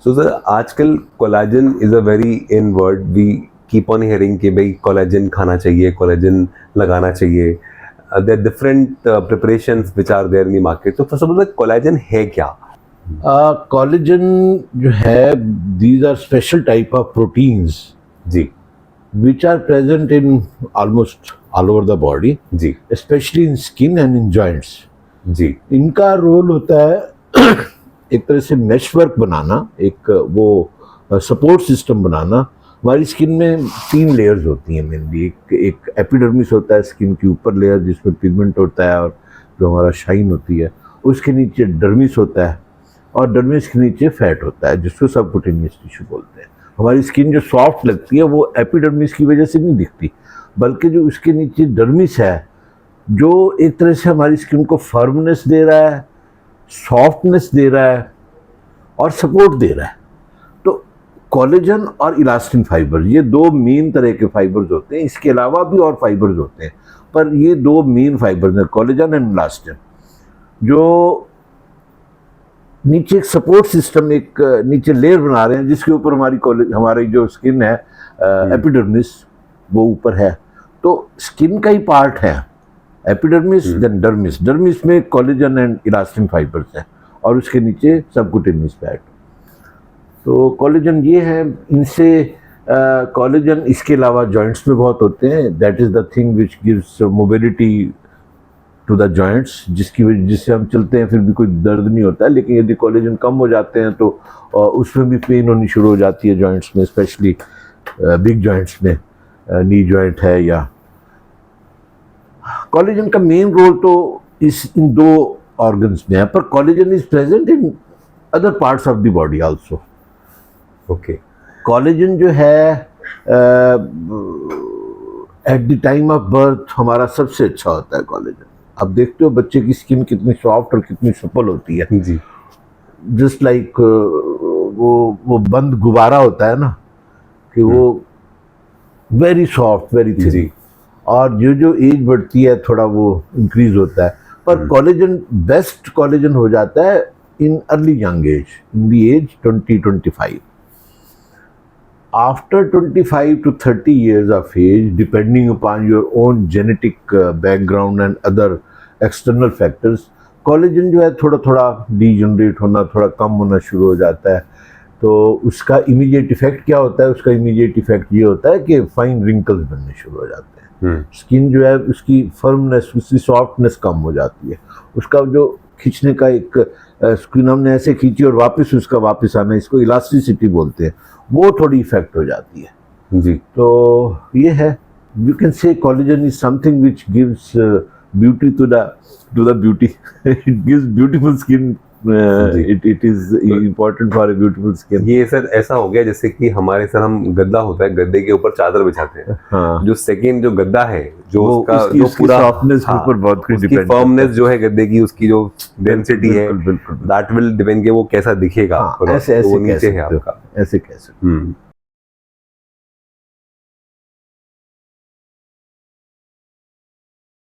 So sir, आजकल collagen is a very in word. We keep on hearing कि भाई collagen खाना चाहिए, कोलेजन लगाना चाहिए. There are different preparations which are there in the market. तो फर्स्ट ऑफ ऑल कोलेजन है क्या? कोलेजन जो है, these are special type of proteins ji which are present in almost all over the body, ji especially in skin and in joints. जी इनका role होता है एक तरह से मेशवर्क बनाना, एक वो सपोर्ट सिस्टम बनाना. हमारी स्किन में 3 लेयर्स होती हैं मेनली. एक एपिडर्मिस होता है, स्किन के ऊपर लेयर जिसमें पिगमेंट होता है और जो हमारा शाइन होती है. उसके नीचे डर्मिस होता है और डर्मिस के नीचे फैट होता है जिसको सबक्यूटेनियस टिश्यू बोलते हैं. हमारी स्किन जो सॉफ्ट लगती है वो एपिडर्मिस की वजह से नहीं दिखती, बल्कि जो उसके नीचे डर्मिस है जो एक तरह से हमारी स्किन को फर्मनेस दे रहा है, सॉफ्टनेस दे रहा है और सपोर्ट दे रहा है. तो कोलेजन और इलास्टिन फाइबर, ये 2 मेन तरह के फाइबर्स होते हैं. इसके अलावा भी और फाइबर्स होते हैं, पर ये 2 मेन फाइबर्स हैं, कोलेजन एंड इलास्टिन, जो नीचे एक सपोर्ट सिस्टम, एक नीचे लेयर बना रहे हैं जिसके ऊपर हमारी जो स्किन है एपिडर्मिस वो ऊपर है. तो स्किन का ही पार्ट है एपिडर्मिस, देन डर्मिस. डर्मिस में कोलेजन एंड इलास्टिन फाइबर्स है और उसके नीचे सबक्यूटेनियस फैट. तो कोलेजन ये है. इनसे कोलेजन इसके अलावा जॉइंट्स में बहुत होते हैं. That is the thing which gives mobility to the joints, जिससे हम चलते हैं फिर भी कोई दर्द नहीं होता है. लेकिन यदि कोलेजन कम हो जाते हैं तो उसमें भी पेन होनी शुरू हो जाती है जॉइंट्स में, स्पेशली बिग जॉइंट्स में, नी जॉइंट है या. कोलेजन का मेन रोल तो इन 2 ऑर्गन्स में है, पर collagen is present in other parts of the body also. Okay. Collagen जो है at the time of birth हमारा सबसे अच्छा होता है कोलेजन. अब देखते हो बच्चे की स्किन कितनी सॉफ्ट और कितनी सुपल होती है. जी. जस्ट लाइक वो बंद गुब्बारा होता है ना, कि वो वेरी सॉफ्ट, वेरी थिन. और जो एज बढ़ती है थोड़ा वो इंक्रीज होता है. पर कोलेजन, बेस्ट कोलेजन हो जाता है in early young age, in the age 20-25. After 25 to 30 years of age, depending upon your own genetic background and other external factors, collagen जो है थोड़ा थोड़ा डीजनरेट होना, थोड़ा कम होना शुरू हो जाता है. तो उसका इमीडिएट इफेक्ट क्या होता है? उसका इमीडिएट इफेक्ट ये होता है कि फाइन रिंकल्स बनने शुरू हो जाते हैं. स्किन जो है उसकी फर्मनेस, उसकी सॉफ्टनेस कम हो जाती है. उसका जो खींचने का एक स्किन हमने ऐसे खींची और वापस उसका वापस आना, इसको इलास्टिसिटी बोलते हैं, वो थोड़ी इफेक्ट हो जाती है. जी. तो ये है, you can say collagen is something which gives beauty to the beauty. It gives beautiful skin. It is important for a beautiful skin. ये सर ऐसा हो गया जैसे कि हमारे सर, हम गद्दा होता है, गद्दे के ऊपर चादर बिछाते हैं. हाँ. जो सेकंड जो गद्दा है, जो उसका जो पूरा सॉफ्टनेस के ऊपर बहुत कुछ उसकी डिपेंड, फर्मनेस जो है गद्दे की, उसकी जो डेंसिटी है, बिल्कुल दैट विल डिपेंड कि वो कैसा दिखेगा. ऐसे वो नीचे है ऐसे आपका. कह सकते हो.